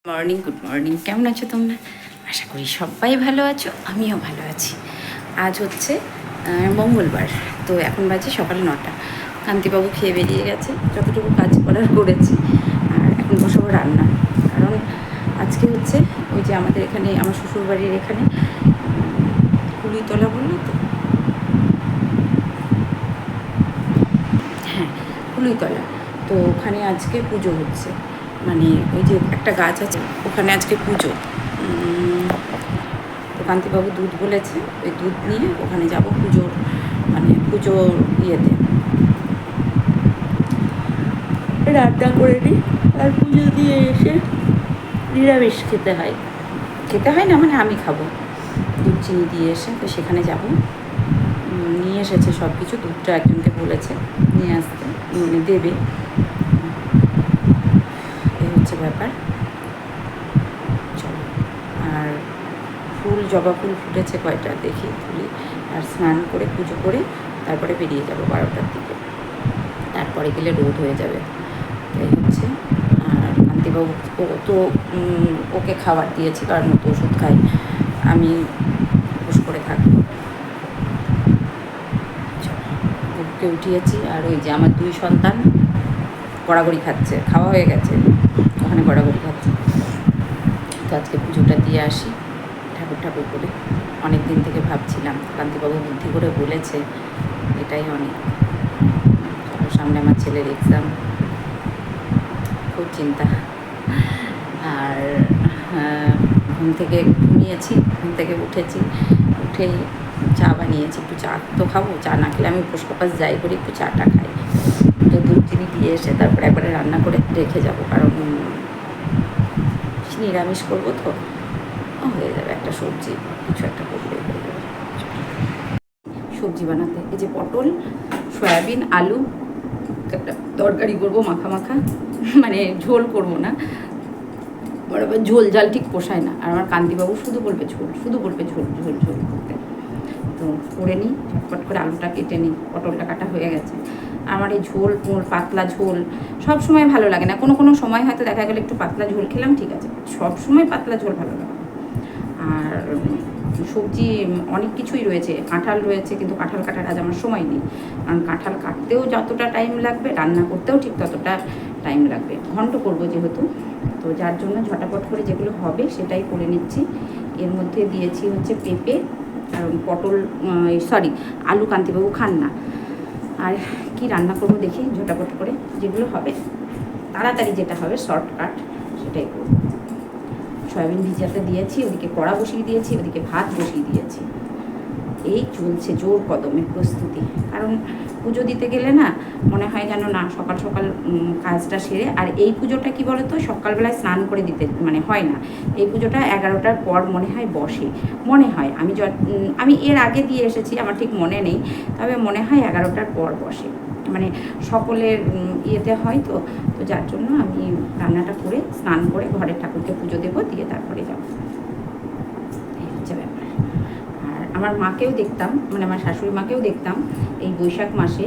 Good morning, কেমন আছো তোমরা? আশা করি সবাই ভালো আছো, আমিও ভালো আছি। আজ হচ্ছে মঙ্গলবার, তো এখন বাজে সকাল 9টা। কান্তিবাবু খেয়ে বেরিয়ে গেছে, যতটুকু কাজ করার করেছি। আর এখন বসাবো রান্না, কারণ আজকে হচ্ছে ওই যে আমাদের এখানে, আমার শ্বশুরবাড়ির এখানে কুলুইতলা বললো তো, হ্যাঁ কুলুইতলা, তো ওখানে আজকে পুজো হচ্ছে। মানে ওই যে একটা গাছ আছে, ওখানে আজকে পুজো। তো কান্তিবাবু দুধ বলেছে, ওই দুধ নিয়ে ওখানে যাব পুজোর, মানে পুজোর ইয়েতে রান্না করে নিই। আর পুজো দিয়ে এসে নিরামিষ খেতে হয়, না মানে আমি খাবো দুধ চিনি দিয়ে এসে, তো সেখানে যাব। নিয়ে এসেছে সব কিছু, দুধটা একজনকে বলেছে নিয়ে আসতে, মানে দেবে, এই হচ্ছে ব্যাপার। চলো, আর ফুল, জবা ফুল ফুটেছে কয়টা দেখি তুলি, আর স্নান করে পুজো করে তারপরে বেরিয়ে যাব 12টার দিকে, তারপরে গেলে রোদ হয়ে যাবে। এই হচ্ছে। আর কান্তিবাবু ও তো ওকে খাবার দিয়েছি, কারণ ও তো ওষুধ খাই, আমি উপোস করে থাকবো। ওকে উঠিয়েছি, আর ওই যে আমার 2 সন্তান গড়াগড়ি খাচ্ছে, খাওয়া হয়ে গেছে, ওখানে গড়াগড়ি খাচ্ছে। তো আজকে পুজোটা দিয়ে আসি ঠাকুর করে। অনেক দিন থেকে ভাবছিলাম, কান্তিবাবু বুদ্ধি করে বলেছে, এটাই অনেক। সামনে আমার ছেলের এক্সাম, খুব চিন্তা। আর ঘুম থেকে ঘুমিয়েছি, ঘুম থেকে উঠেছি, উঠেই চা বানিয়েছি, একটু চা তো খাবো, চা না খেলে আমি উপোস কপাস যাই করি, একটু চাটা খাই। তো দুধ চিনি দিয়ে এসে তারপরে একবারে রান্না করে রেখে যাব, কারণ নিরামিষ করবো তো, হয়ে যাবে একটা সবজি, কিছু একটা করলেই হয়ে যাবে। সবজি বানাতে এই যে পটল, সয়াবিন, আলু একটা তরকারি করবো, মাখা মাখা, মানে ঝোল করবো না, আমার আবার ঝোল জাল ঠিক পোষায় না। আর আমার কান্তিবাবু শুধু বলবে ঝোল, শুধু বলবে ঝোল ঝোল ঝোল করতে। তো করে নিই, ঝটপট করে আলুটা কেটে নিই, পটলটা কাটা হয়ে গেছে। আমার এই ঝোল পাতলা ঝোল সব সময় ভালো লাগে না, কোনো কোনো সময় হয়তো দেখা গেলে একটু পাতলা ঝোল খেলাম, ঠিক আছে, সব সময় পাতলা ঝোল ভালো লাগে। আর সবজি অনেক কিছুই রয়েছে, কাঁঠাল রয়েছে, কিন্তু কাঁঠাল কাটার আজ আমার সময় নেই, কারণ কাঁঠাল কাটতেও যতটা টাইম লাগবে, রান্না করতেও ঠিক ততটা টাইম লাগবে, ঘন্ট করবো যেহেতু। তো যার জন্য ঝটাপট করে যেগুলো হবে সেটাই করে নিচ্ছি। এর মধ্যে দিয়েছি হচ্ছে পেঁপে আর পটল, সরি আলু, কান্তিবাবু খান না। আর কি রান্না করবো দেখি, ঝটাপট করে যেগুলো হবে, তাড়াতাড়ি যেটা হবে শর্টকাট সেটাই করবো। সয়াবিন ভিজাতে দিয়েছি, ওদিকে কড়া বসিয়ে দিয়েছি, ওদিকে ভাত বসিয়ে দিয়েছি। এই চলছে জোর কদমে প্রস্তুতি, কারণ পুজো দিতে গেলে না মনে হয় যেন না সকাল সকাল কাজটা সেরে। আর এই পুজোটা কি বলতো, সকালবেলায় স্নান করে দিতে মানে হয় না, এই পুজোটা 11টার পর মনে হয় বসে, মনে হয়। আমি এর আগে দিয়ে এসেছি, আমার ঠিক মনে নেই, তবে মনে হয় 11টার পর বসে, মানে সকলের ইয়েতে হয় তো। তো যার জন্য আমি রান্নাটা করে স্নান করে ঘরের ঠাকুরকে পুজো দেবো, দিয়ে তারপরে যাবো, এই হচ্ছে ব্যাপার। আর আমার মাকেও দেখতাম, মানে আমার শাশুড়ি মাকেও দেখতাম এই বৈশাখ মাসে,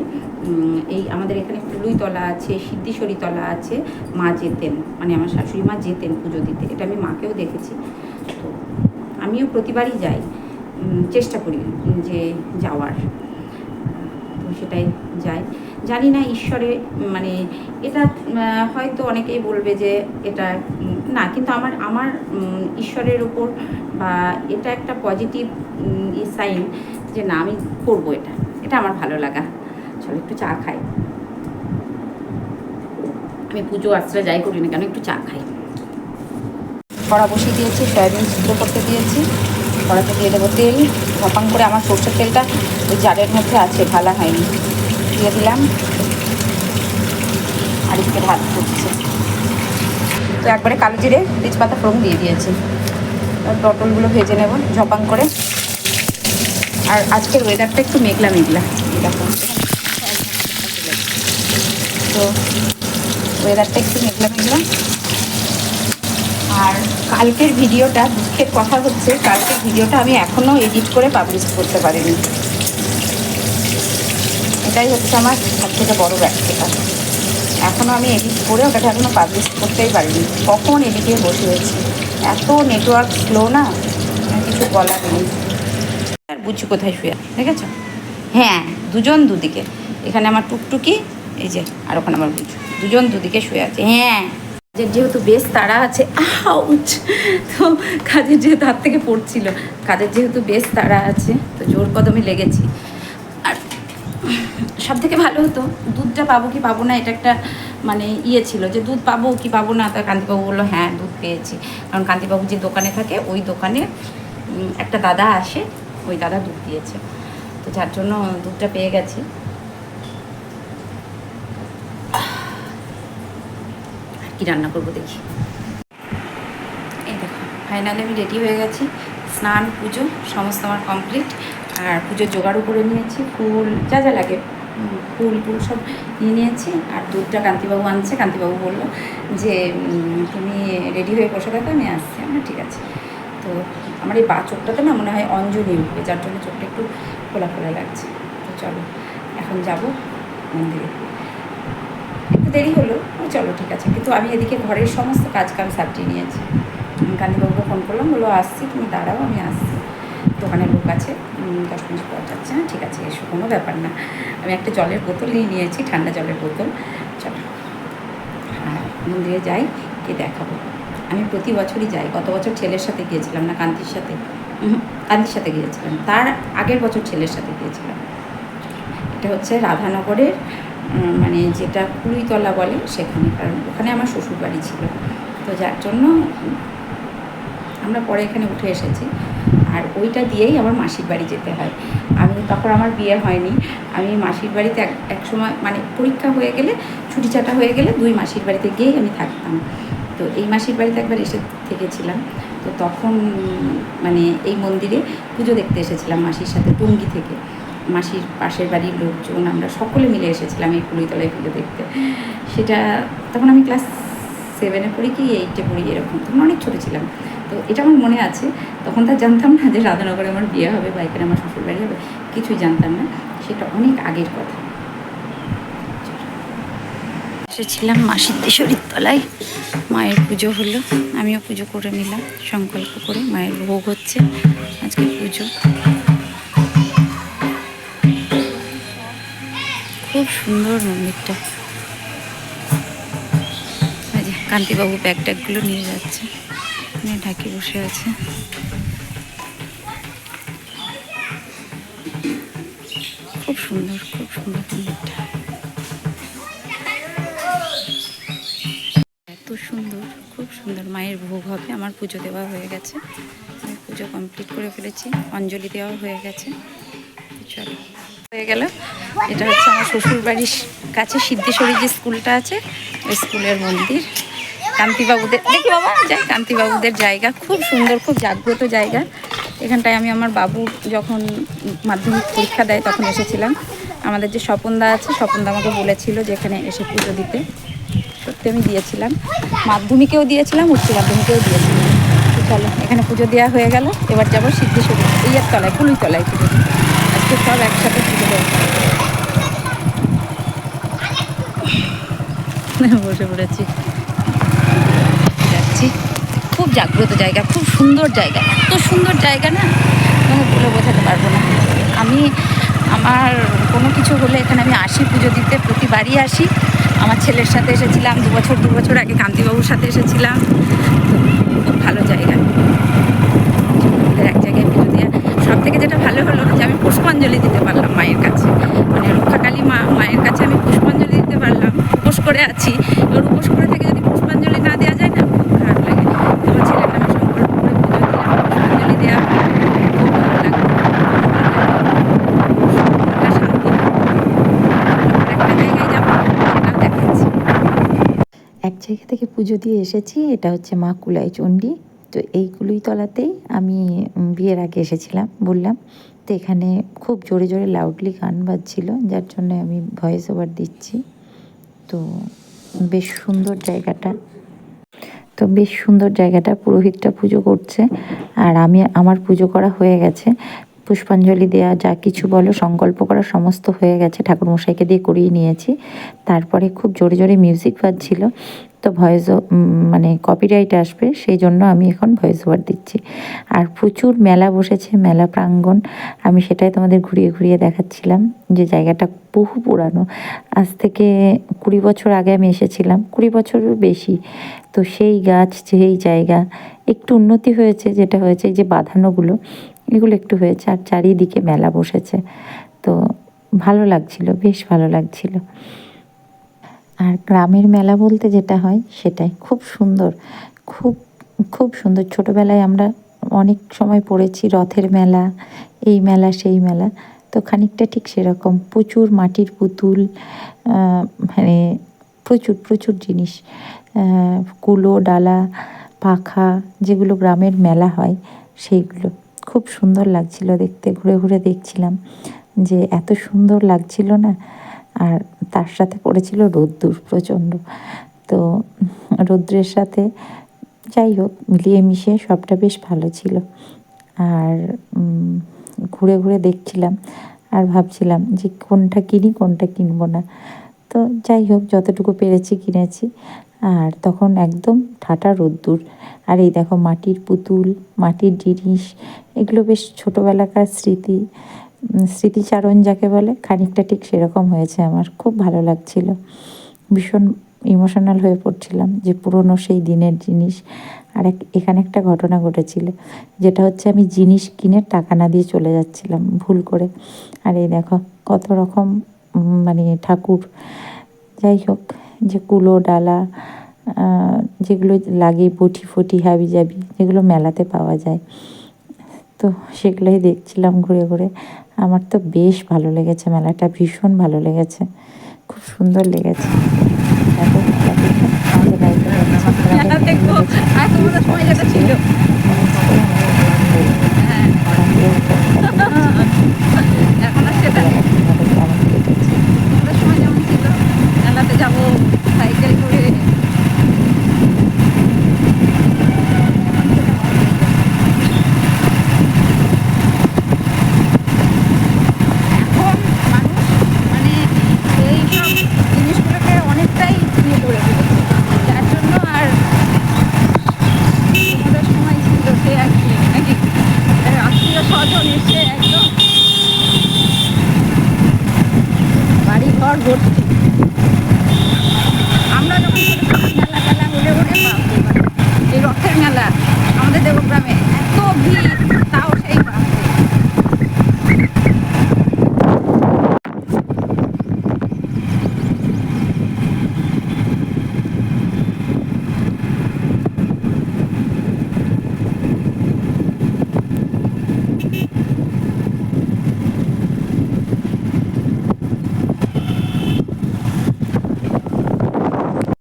এই আমাদের এখানে কুলুইতলা আছে, সিদ্ধেশ্বরীতলা আছে, মা যেতেন, মানে আমার শাশুড়ি মা যেতেন পুজো দিতে, এটা আমি মাকেও দেখেছি। তো আমিও প্রতিবারই যাই, চেষ্টা করি যে যাওয়ার, তো সেটাই যাই। জানি না ঈশ্বরে, মানে এটা হয়তো অনেকেই বলবে যে এটা না, কিন্তু আমার ঈশ্বরের ওপর, বা এটা একটা পজিটিভ সাইন যে না আমি করবো, এটা আমার ভালো লাগা। চলো একটু চা খাই, আমি পুজো আশ্রয় যাই করি না কেন, একটু চা খাই। কড়া বসিয়ে দিয়েছি, সয়াবিন সিদ্ধ করতে দিয়েছি, কড়াতে দিয়ে দেবো তেল, ঝপাং করে। আমার সর্ষের তেলটা ওই জারের মধ্যে আছে, ভালো হয়নি, দিয়ে দিলাম। আর এদিকে ভাত ফুটছে, তো একবারে কালো জিরে তেজপাতা ফোড়ন দিয়ে দিয়েছি। পটলগুলো ভেজে নেব ঝপাং করে। আর আজকের ওয়েদারটা একটু মেঘলা মেঘলা, দেখো, তো ওয়েদারটা একটু মেঘলা মেঘলা। আর কালকের ভিডিওটা, দুঃখের কথা হচ্ছে, কালকের ভিডিওটা আমি এখনও এডিট করে পাবলিশ করতে পারিনি, এটাই হচ্ছে আমার সবথেকে বড় ব্যর্থতা। এখনও আমি এডিট করে ওটাকে এখনও পাবলিশ করতেই পারিনি, কখন এডিটে বসে হয়েছি। এত নেটওয়ার্ক স্লো না, কিছু বলার নেই। আর বুঝি কোথায় শুয়ে দেখেছ? হ্যাঁ, দুজন দুদিকে, এখানে আমার টুকটুকি, এই যে আর ওখানে আমার বুঝু, দুজন দুদিকে শুয়ে আছে। হ্যাঁ, যেহেতু বেশ তাড়া আছে, আউচ, তো কাজের যেহেতু হাত থেকে পড়ছিল, কাজের যেহেতু বেশ তাড়া আছে, তো জোর কদমে লেগেছি। আর সব থেকে ভালো হতো দুধটা পাবো কি পাবো না, এটা একটা মানে ইয়ে ছিল যে দুধ পাবো কি পাবো না। তা কান্তিবাবু বললো হ্যাঁ দুধ পেয়েছি, কারণ কান্তিবাবু যে দোকানে থাকে ওই দোকানে একটা দাদা আসে, ওই দাদা দুধ দিয়েছে, তো যার জন্য দুধটা পেয়ে গেছি। আর কি রান্না করবো দেখি। এই দেখো ফাইনালি আমি রেডি হয়ে গেছি, স্নান পুজো সমস্ত আমার কমপ্লিট। আর পুজোর জোগাড়ও করে নিয়েছি, ফুল যা যা লাগে, ফুল সব নিয়ে নিয়েছি। আর দুধটা কান্তিবাবু আনছে, কান্তিবাবু বললো যে তুমি রেডি হয়ে বসে থাকো, আমি আসছি। আমরা ঠিক আছে। তো আমার এই চোখটাতে না মনে হয় অঞ্জলি উঠবে, যার জন্য চোখটা একটু খোলা খোলা লাগছে। তো চলো এখন যাব মন্দিরে, একটু দেরি হলো, চলো ঠিক আছে। কিন্তু আমি এদিকে ঘরের সমস্ত কাজ সারটিয়ে নিয়েছি। কান্তিবাবুকে ফোন করলাম, বললো আসছি, তুমি দাঁড়াও আমি আসছি, দোকানের লোক আছে, 10 মিনিট পর যাচ্ছে। হ্যাঁ ঠিক আছে, এসব কোনো ব্যাপার না। আমি একটা জলের বোতল নিয়ে নিয়েছি, ঠান্ডা জলের বোতল। চলো হ্যাঁ মন্দিরে যাই, কে দেখাবো। আমি প্রতি বছরই যাই, গত বছর ছেলের সাথে গিয়েছিলাম না, কান্তির সাথে, কান্তির সাথে গিয়েছিলাম, তার আগের বছর ছেলের সাথে গিয়েছিলাম। এটা হচ্ছে রাধানগরের মানে যেটা কুড়িতলা বলে সেখানে, কারণ ওখানে আমার শ্বশুর বাড়ি ছিল, তো যার জন্য আমরা পরে এখানে উঠে এসেছি। আর ওইটা দিয়েই আমার মাসির বাড়ি যেতে হয়। আমি তখন আমার বিয়ে হয়নি, আমি মাসির বাড়িতে এক সময় মানে পরীক্ষা হয়ে গেলে, ছুটি ছাটা হয়ে গেলে 2 মাসির বাড়িতে গিয়েই আমি থাকতাম। তো এই মাসির বাড়িতে একবার এসে থেকেছিলাম, তো তখন মানে এই মন্দিরে পুজো দেখতে এসেছিলাম মাসির সাথে, টুঙ্গি থেকে। মাসির পাশের বাড়ির লোকজন আমরা সকলে মিলে এসেছিলাম এই কুড়িতলায় পুজো দেখতে। সেটা তখন আমি ক্লাস 7-এ পড়ি কি 8-এ পড়ি এরকম, তখন অনেক ছোটো ছিলাম। তো এটা আমার মনে আছে, তখন তার জানতাম না যে রাধানগরে আমার বিয়ে হবে বা এখানে আমার শ্বশুর বাড়ি হবে, কিছুই জানতাম না, সেটা অনেক আগের কথা। এসেছিলাম মাসির দেশরির তলায়, মায়ের পুজো হলো, আমিও পুজো করে নিলাম সংকল্প করে। মায়ের ভোগ হচ্ছে আজকে পুজো, খুব সুন্দর মন্দিরটা। কান্তিবাবু ব্যাগ ট্যাগগুলো নিয়ে যাচ্ছে, ঢাকি বসে আছে। খুব সুন্দর, খুব সুন্দর মন্দিরটা, এত সুন্দর, খুব সুন্দর। মায়ের ভোগ হবে, আমার পুজো দেওয়া হয়ে গেছে, আমি পুজো কমপ্লিট করে ফেলেছি, অঞ্জলি দেওয়া হয়ে গেছে। চলো হয়ে গেল। এটা হচ্ছে আমার শ্বশুর বাড়ির কাছে সিদ্ধেশ্বরী যে স্কুলটা আছে, ওই স্কুলের মন্দির। কান্তিবাবুদের দেখি বাবা যাই, কান্তিবাবুদের জায়গা খুব সুন্দর, খুব জাগ্রত জায়গা। এখানটায় আমি আমার বাবু যখন মাধ্যমিক পরীক্ষা দেয় তখন এসেছিলাম। আমাদের যে স্বপনদা আছে, স্বপনদা আমাকে বলেছিল যে এখানে এসে পুজো দিতে, সত্যি আমি দিয়েছিলাম, মাধ্যমিকেও দিয়েছিলাম, উচ্চ মাধ্যমিকেও দিয়েছিলাম। তো চলো এখানে পুজো দেওয়া হয়ে গেল, এবার যাবো সিদ্ধেশ্বরী এইয়ার তলায়, কুলুইতলায় পুজো দিই। আজকে সব একসাথে পুজো দেবো। বসে পড়েছি, যাচ্ছি। খুব জাগ্রত জায়গা, খুব সুন্দর জায়গা, এত সুন্দর জায়গা না মানে বলে বোঝাতে পারবো না। আমি আমার কোনো কিছু হলে এখানে আমি আসি পুজো দিতে, প্রতিবারই আসি। আমার ছেলের সাথে এসেছিলাম 2 বছর আগে, কান্তিবাবুর সাথে এসেছিলাম। খুব ভালো জায়গা, এক জায়গায় পুজো দেওয়া। সব থেকে যেটা ভালো হলো যে আমি পুষ্পাঞ্জলি দিতে পারলাম মায়ের কাছে, মানে রক্ষাকালী মায়ের কাছে আমি পুষ্পাঞ্জলি দিতে পারলাম। উপোস করে আছি, এবার উপোস করে থেকে যদি পুষ্পাঞ্জলি না দেওয়া যায় না, খুব খারাপ লাগে। আমার ছেলের নামে সংকল্প করে পুজো দিলাম, পুষ্পাঞ্জলি দেওয়া খুব ভালো লাগলো। একটা জায়গায় যাবো, সেটাও দেখাচ্ছি। এক জায়গা থেকে পুজো দিয়ে এসেছি, এটা হচ্ছে মা কুলাই চণ্ডী। তো এই কুলুইতলাতেই আমি বিয়ের আগে এসেছিলাম বললাম। তো এখানে খুব জোরে জোরে লাউডলি গান বাজছিল, যার জন্য আমি ভয়েস ওভার দিচ্ছি। তো বেশ সুন্দর জায়গাটা, পুরোহিতটা পুজো করছে, আর আমার পুজো করা হয়ে গেছে। পুষ্পাঞ্জলি দেওয়া যা কিছু বলো সংকল্প করা সমস্ত হয়ে গেছে, ঠাকুরমশাইকে দিয়ে করিয়ে নিয়েছি। তারপরে খুব জোরে জোরে মিউজিক বাজছিল, তো ভয়েস মানে কপিরাইট আসবে, সেই জন্য আমি এখন ভয়েস ওভার দিচ্ছি। আর প্রচুর মেলা বসেছে, মেলা প্রাঙ্গণ, আমি সেটাই তোমাদের ঘুরিয়ে ঘুরিয়ে দেখাচ্ছিলাম যে জায়গাটা বহু পুরানো। আজ থেকে 20 বছর আগে আমি এসেছিলাম, 20 বছরের বেশি। তো সেই গাছ, সেই জায়গা একটু উন্নতি হয়েছে, যেটা হয়েছে এই যে বাঁধানোগুলো, এগুলো একটু হয়েছে, আর চারিদিকে মেলা বসেছে। তো ভালো লাগছিল, বেশ ভালো লাগছিল। আর গ্রামের মেলা বলতে যেটা হয় সেটাই খুব সুন্দর, খুব খুব সুন্দর। ছোটোবেলায় আমরা অনেক সময় পড়েছি রথের মেলা, এই মেলা সেই মেলা, তো খানিকটা ঠিক সেরকম। প্রচুর মাটির পুতুল, মানে প্রচুর প্রচুর জিনিস, কুলো ডালা পাখা, যেগুলো গ্রামের মেলা হয় সেইগুলো খুব সুন্দর লাগছিল দেখতে। ঘুরে ঘুরে দেখছিলাম যে এত সুন্দর লাগছিল না। আর তার সাথে পড়েছিল রোদ্দুর প্রচণ্ড, তো রৌদ্রের সাথে যাই হোক মিলিয়ে মিশিয়ে সবটা বেশ ভালো ছিল। আর ঘুরে ঘুরে দেখছিলাম আর ভাবছিলাম যে কোনটা কিনি কোনটা কিনবো না। তো যাই হোক যতটুকু পেরেছি কিনেছি। আর তখন একদম ঠাটা রোদ্দুর। আর এই দেখো মাটির পুতুল, মাটির জিনিস, এগুলো বেশ ছোটোবেলাকার স্মৃতি, স্মৃতিচারণ যাকে বলে, খানিকটা ঠিক সেরকম হয়েছে আমার। খুব ভালো লাগছিল, ভীষণ ইমোশনাল হয়ে পড়ছিলাম যে পুরনো সেই দিনের জিনিস। আর এখানে একটা ঘটনা ঘটেছিল, যেটা হচ্ছে আমি জিনিস কিনে টাকা না দিয়ে চলে যাচ্ছিলাম ভুল করে। আর এই দেখো কত রকম মানে ঠাকুর, যাই হোক, যে কুলো ডালা, যেগুলো লাগে বটি ফটি হাবি জাবি, যেগুলো মেলাতে পাওয়া যায়, তো সেগুলোই দেখছিলাম ঘুরে ঘুরে। আমার তো বেশ ভালো লেগেছে মেলাটা, ভীষণ ভালো লেগেছে, খুব সুন্দর লেগেছে। এখন আমাদের বাড়িতে মেলা দেখবো আর তোমাদের সময় যেটা ছিল। হ্যাঁ, এখন আর সেটা নেই। তোমাদের সময় যেমন ছিল, মেলাতে যাবো সাইকেল করে, এখন মানুষ মানে এই সব জিনিসগুলোকে অনেকটাই নিয়ে পড়ে ফেলেছে, যার জন্য আর তোমাদের সময় ছিল সে আর কি নাকি আত্মীয় স্বজন এসে একদম বাড়ি ঘর ভর্তি। আমরা যখন মেলা টেলা হলে ওরে বাপরে বাপ, এই রথের মেলা আমাদের দেবগ্রামে এত ভিড়, তাও সেই বাপরে।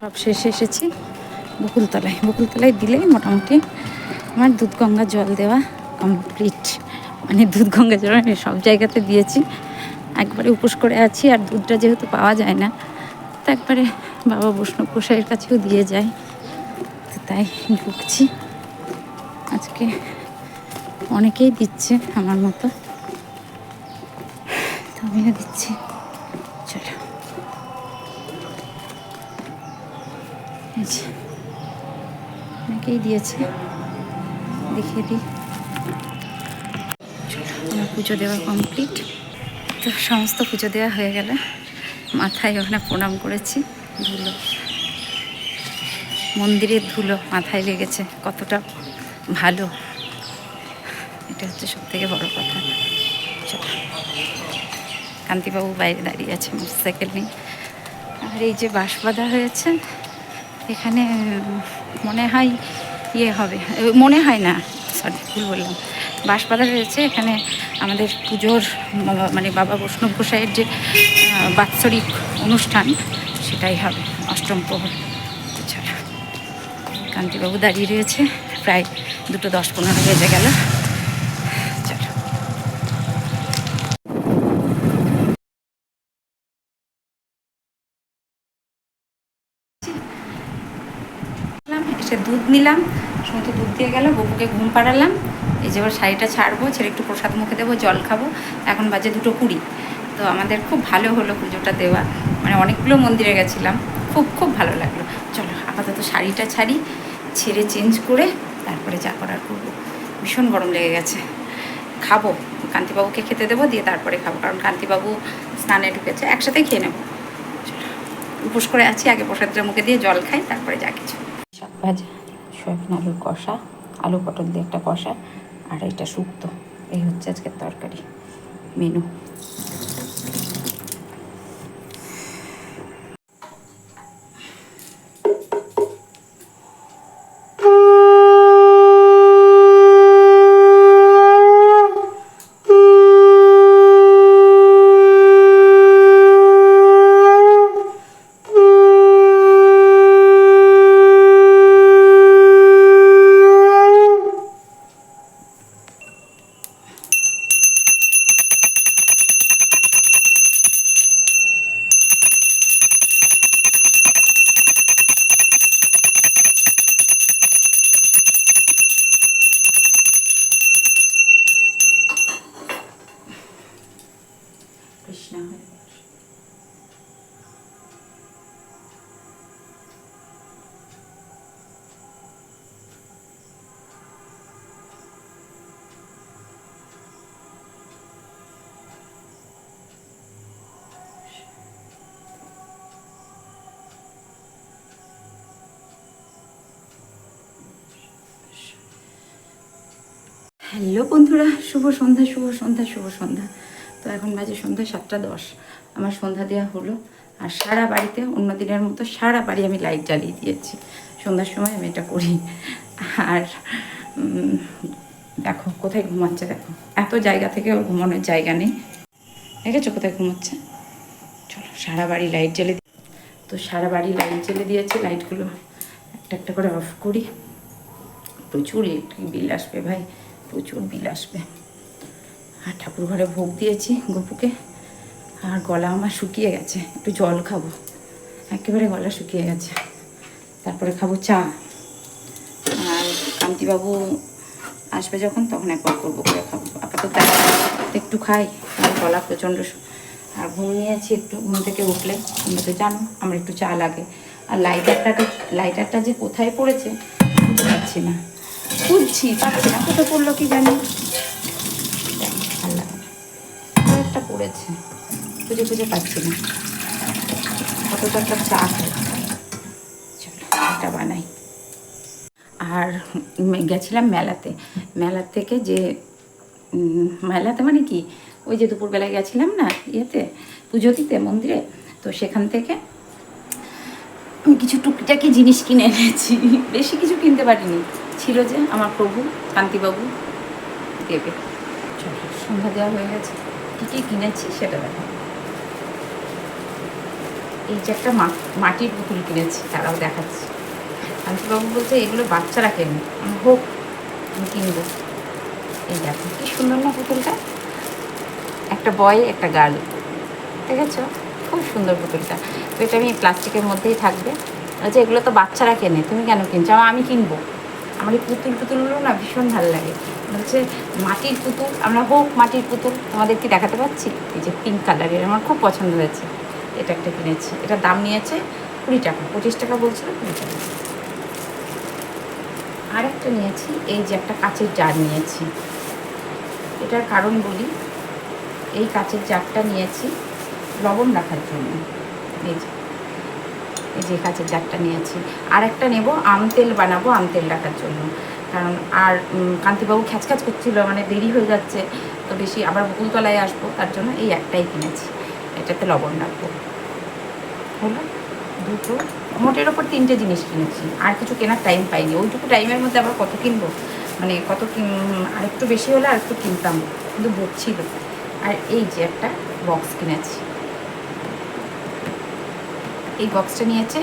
সব শেষে এসেছি বকুলতলায়। বকুলতলায় দিলেই মোটামুটি আমার দুধগঙ্গা জল দেওয়া কমপ্লিট। মানে দুধগঙ্গা জল আমি সব জায়গাতে দিয়েছি, একবারে উপোস করে আছি। আর দুধটা যেহেতু পাওয়া যায় না, তো একবারে বাবা বৈষ্ণব গোসাইয়ের কাছেও দিয়ে যায়, তো তাই ঢুকছি। আজকে অনেকেই দিচ্ছে আমার মতো, তো আমিও দিচ্ছি। চলো, এই যে অনেকেই দিয়েছে, দেখিয়ে দিই। আমার পুজো দেওয়া কমপ্লিট, তো সমস্ত পুজো দেওয়া হয়ে গেলে মাথায় ওখানে প্রণাম করেছি। ধুলো, মন্দিরের ধুলো মাথায় লেগেছে, কতটা ভালো, এটা হচ্ছে সব থেকে বড় কথা। চলো, কান্তিবাবু বাইরে দাঁড়িয়ে আছে মোটরসাইকেল নিয়ে। আর এই যে বাঁশ বাঁধা হয়েছে এখানে, মনে হয় ইয়ে হবে, মনে হয় না, সরি ভুল বললাম, বাঁশ বাঁধা হয়েছে এখানে আমাদের পুজোর মানে বাবা বৈষ্ণব গোসাইয়ের যে বাৎসরিক অনুষ্ঠান সেটাই হবে, অষ্টম প্রহর। এছাড়া কান্তিবাবু দাঁড়িয়ে রয়েছে, প্রায় 2:10-15 বেজে গেল। চলো, এসে দুধ নিলাম, মতো দুধ দিয়ে গেল, গপুকে ঘুম পাড়ালাম। এই যে এবার শাড়িটা ছাড়বো, ছেড়ে একটু প্রসাদ মুখে দেবো, জল খাবো। এখন বাজে 2:20। তো আমাদের খুব ভালো হলো পুজোটা দেওয়া, মানে অনেকগুলো মন্দিরে গেছিলাম, খুব খুব ভালো লাগলো। চলো আপাতত শাড়িটা ছাড়ি, ছেড়ে চেঞ্জ করে তারপরে যা করার করবো। ভীষণ গরম লেগে গেছে। খাবো, কান্তিবাবুকে খেতে দেবো, দিয়ে তারপরে খাবো, কারণ কান্তিবাবু স্নানে ঢুকেছে, একসাথেই খেয়ে নেবো। উপোস করে আছি, আগে প্রসাদটা মুখে দিয়ে জল খাই, তারপরে যা কিছু। শাক ভাজা, সয়াবিন আলুর কষা, আলু পটল দিয়ে একটা কষা, আর এটা শুক্তো। এই হচ্ছে আজকের তরকারি মেনু। কৃষ্ণ হ্যালো বন্ধুরা, শুভ সন্ধ্যা, শুভ সন্ধ্যা, শুভ সন্ধ্যা। তো এখন বাজে সন্ধ্যা 7:10। আমার সন্ধ্যা দেওয়া হলো, আর সারা বাড়িতে অন্য দিনের মতো সারা বাড়ি আমি লাইট জ্বালিয়ে দিয়েছি। সন্ধ্যার সময় আমি এটা করি। আর দেখো কোথায় ঘুমাচ্ছে, দেখো এত জায়গা থেকে ওর ঘুমানোর জায়গা নেই, দেখেছো কোথায় ঘুমাচ্ছে। চলো সারা বাড়ি লাইট জ্বেলে দিই। তো সারা বাড়ি লাইট জ্বেলে দিয়েছি, লাইটগুলো একটা একটা করে অফ করি। প্রচুর ইলেকট্রিক বিল আসবে ভাই, প্রচুর বিল আসবে। আর ঠাকুর ঘরে ভোগ দিয়েছি গপুকে, আর গলা আমার শুকিয়ে গেছে, একটু জল খাবো, একেবারে গলা শুকিয়ে গেছে। তারপরে খাবো চা, আর কান্তিবাবু আসবে যখন তখন একবার করবো করে খাবো। আপাতত একটু খাই, আর গলা প্রচণ্ড। আর ঘুমিয়েছি একটু, ঘুম থেকে উঠলে তোমরা তো জানো আমার একটু চা লাগে। আর লাইটারটা যে কোথায় পড়েছে বুঝতে পারছি না, পাচ্ছি না, কোথায় পড়লো কি জানি, ভালো লাগে না, একটা পড়েছে, খুঁজে খুঁজে পাচ্ছি না। কত একটা চা খাই, চলো এটা বানাই। আর গেছিলাম মেলাতে, মেলার থেকে যে মেলাতে মানে কি, ওই যে দুপুরবেলায় গেছিলাম না ইয়েতে পুজো দিতে মন্দিরে, তো সেখান থেকে আমি কিছু টুকিটাকি জিনিস কিনে এনেছি। বেশি কিছু কিনতে পারিনি, ছিল যে আমার প্রভু কান্তিবাবু দেবে। চলো সন্ধ্যা দেওয়া হয়ে গেছে, কী কী কিনেছি সেটা দেখো। এই যে একটা মাটির পুতুল কিনেছি, তারাও দেখাচ্ছি। কান্তিবাবু বলছে এগুলো বাচ্চারা কেনে, হোক আমি কিনবো। এই দেখো কি সুন্দর না পুতুলটা, একটা বয় একটা গার্ল, দেখেছো খুব সুন্দর পুতুলটা। তো এটা আমি প্লাস্টিকের মধ্যেই থাকবে। বলছে এগুলো তো বাচ্চারা কেনে, তুমি কেন কিনছো, আমি কিনবো। আমার এই পুতুলগুলো না ভীষণ ভালো লাগে। বলছে মাটির পুতুল, আমরা হোক মাটির পুতুল, তোমাদের কি দেখাতে পাচ্ছি। এই যে পিঙ্ক কালারের আমার খুব পছন্দ হয়েছে, এটা একটা কিনেছি। এটার দাম নিয়েছে 20 টাকা, 25 টাকা বলছিল, 20 টাকা। আর একটা নিয়েছি, এই যে একটা কাচের জার নিয়েছি। এটার কারণ বলি, এই কাচের জারটা নিয়েছি লবণ রাখার জন্য। এই যে কাচের জারটা নিয়েছি। আর একটা নেব আম তেল বানাবো, আম তেল রাখার জন্য। কারণ আর কান্তিবাবু খ্যাচখ্যাচ করছিল, মানে দেরি হয়ে যাচ্ছে তো বেশি, আবার বকুলতলায় আসবো, তার জন্য এই একটাই কিনেছি, এটাতে লবণ রাখবো। হলো দুটো, মোটের ওপর 3টে জিনিস কিনেছি। আর কিছু কেনার টাইম পাইনি, ওইটুকু টাইমের মধ্যে আবার কত কিনবো, মানে কত আরেকটু বেশি হলে আরেকটু কিনতাম, কিন্তু বকছিল। আর এই যে একটা বক্স কিনেছি, এই বক্সটা নিয়েছে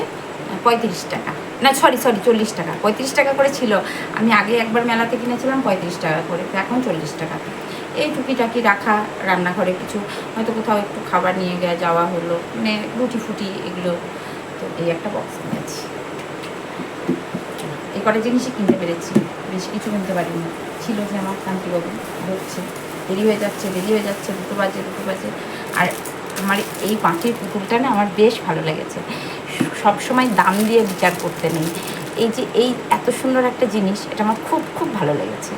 35 টাকা, না সরি 40 টাকা। 35 টাকা করে ছিল, আমি আগে একবার মেলাতে কিনেছিলাম 35 টাকা করে, তো এখন 40 টাকা। এই টুকিটাকি রাখা, রান্নাঘরে কিছু হয়তো কোথাও একটু খাবার নিয়ে যাওয়া হলো, মানে রুটি ফুটি এগুলো। তো এই একটা বক্স কিনেছি। এই কটা জিনিসই কিনতে পেরেছি, বেশি কিছু কিনতে পারিনি। ছিল যে আমার কান্তিবাবু বলছে দেরি হয়ে যাচ্ছে, 2 বাজে। আর আমার এই মাটির পুতুলটা না আমার বেশ ভালো লেগেছে। সব সময় দাম দিয়ে বিচার করতে নেই। এই যে এই এত সুন্দর একটা জিনিস, এটা আমার খুব খুব ভালো লেগেছে,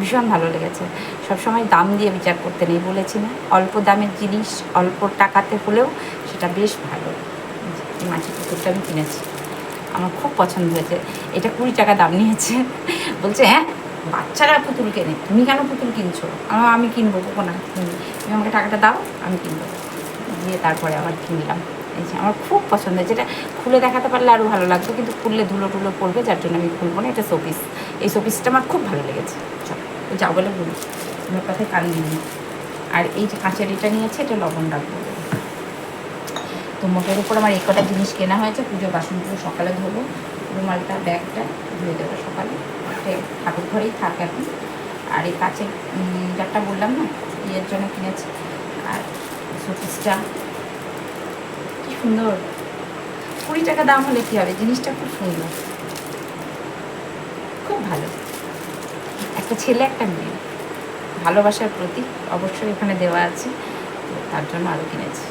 ভীষণ ভালো লেগেছে। সবসময় দাম দিয়ে বিচার করতে নেই, বলেছি না, অল্প দামের জিনিস অল্প টাকাতে হলেও সেটা বেশ ভালো। এই মাটির পুতুলটা আমি কিনেছি, আমার খুব পছন্দ হয়েছে। এটা 20 টাকা দাম নিয়েছে। বলছে হ্যাঁ বাচ্চারা পুতুল কেনে, তুমি কেন পুতুল কিনছো? আমি কিনবো, না তুমি আমাকে টাকাটা দাও, আমি কিনবো। দিয়ে তারপরে আবার কিনলাম। এই যে আমার খুব পছন্দ হয়েছে। এটা খুলে দেখাতে পারলে আরও ভালো লাগতো, কিন্তু খুললে ধুলো টুলো পড়বে, যার জন্য আমি খুলবো না। এটা শোপিস, এই শোপিসটা আমার খুব ভালো লেগেছে। চল যাও বলে বলি, আমার কথায় কান দিই। আর এই যে কাঁচের এটা নিয়েছে, এটা লবণ রাখবো। তো মোটের উপর আমার এই কটা জিনিস কেনা হয়েছে। পুজো বাসনগুলো সকালে ধোবো, রুমালটা ব্যাগটা ধুয়ে দেবো সকালে, ঠাকুর ঘরেই থাকে এখন। আর এই কাঁচের যারটা বললাম না, ইয়ের জন্য কিনেছি। আর শোপিসটা কি সুন্দর, 20 টাকা দাম হলে কী হবে, জিনিসটা খুব সুন্দর, খুব ভালো। একটা ছেলে একটা মেয়ে, ভালোবাসার প্রতীক অবশ্যই এখানে দেওয়া আছে, তো তার জন্য আরও কিনেছি।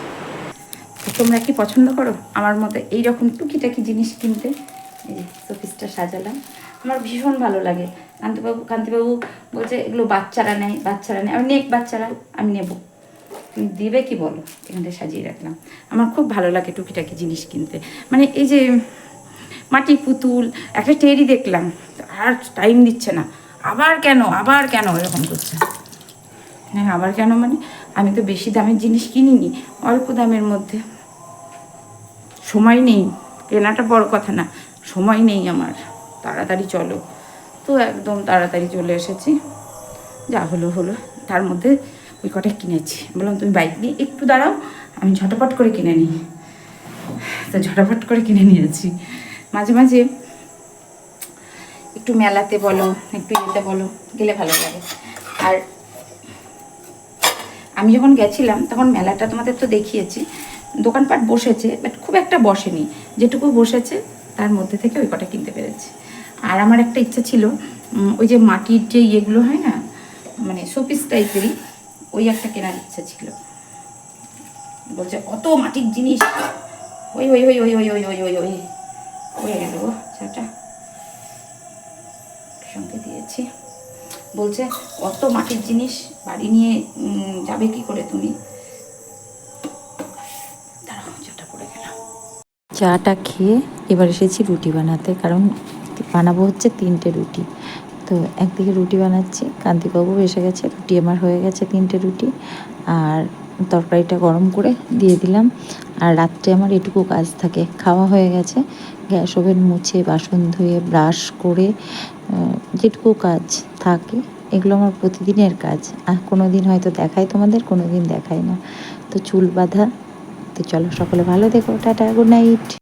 তো তোমরা কি পছন্দ করো আমার মতো এইরকম টুকিটাকি জিনিস কিনতে? এই যে শোপিসটা সাজালাম, আমার ভীষণ ভালো লাগে। কান্তিবাবু বলছে এগুলো বাচ্চারা নেয়। আমি নেক বাচ্চারা, আমি নেবো, তুমি দেবে কি বলো? এখানটা সাজিয়ে রাখলাম। আমার খুব ভালো লাগে টুকিটাকি জিনিস কিনতে। মানে এই যে মাটির পুতুল, একটা টেরি দেখলাম, আর টাইম দিচ্ছে না, আবার কেন এরকম করছে। হ্যাঁ আবার কেন মানে, আমি তো বেশি দামের জিনিস কিনিনি, অল্প দামের মধ্যে। সময় নেই, কেনাটা বড় কথা না, সময় নেই আমার, তাড়াতাড়ি চলো। তো একদম তাড়াতাড়ি চলে এসেছি, যা হলো তার মধ্যে ওই কটা কিনেছি। বললাম তুমি বাইক নিয়ে একটু দাঁড়াও, আমি ঝটপট করে কিনে নিই। তো ঝটপট করে কিনে নিয়েছি। মাঝে মাঝে একটু মেলাতে বলো, একটু ইয়েতে বলো, গেলে ভালো লাগে। আর আমি যখন গেছিলাম তখন মেলাটা তোমাদের তো দেখিয়েছি, দোকানপাট বসেছে, বাট খুব একটা বসেনি, যেটুকু বসেছে তার মধ্যে থেকে ওই কটা কিনতে পেরেছি। আর আমার একটা ইচ্ছা ছিল, ওই যে মাটির যে ইয়েগুলো হয় না, মানে শোপিস টাইপেরই, ওই একটা কেনার ইচ্ছা ছিল। বলছে অত মাটির জিনিস, ওই হয়ে গেল গো চাটা, সঙ্গে দিয়েছি। বলছে অত মাটির জিনিস বাড়ি নিয়ে যাবে কি করে তুমি? দাঁড়াও, চাটা পড়ে গেলাম। চাটা খেয়ে এবার এসেছি রুটি বানাতে, কারণ বানাবো হচ্ছে 3টে রুটি। তো একদিকে রুটি বানাচ্ছি, কান্তিবাবু এসে গেছে, রুটি আমার হয়ে গেছে 3টে রুটি। আর তরকারিটা গরম করে দিয়ে দিলাম। আর রাত্রে আমার এটুকু কাজ থাকে, খাওয়া হয়ে গেছে, গ্যাস ওভেন মুছে বাসন ধুয়ে ব্রাশ করে যেটুকু কাজ থাকে, এগুলো আমার প্রতিদিনের কাজ। আর কোনো দিন হয়তো দেখাই তোমাদের, কোনো দিন দেখাই না। তো চুল বাঁধা। তো চলো সকলে ভালো থেকো, টাটা, গুড নাইট।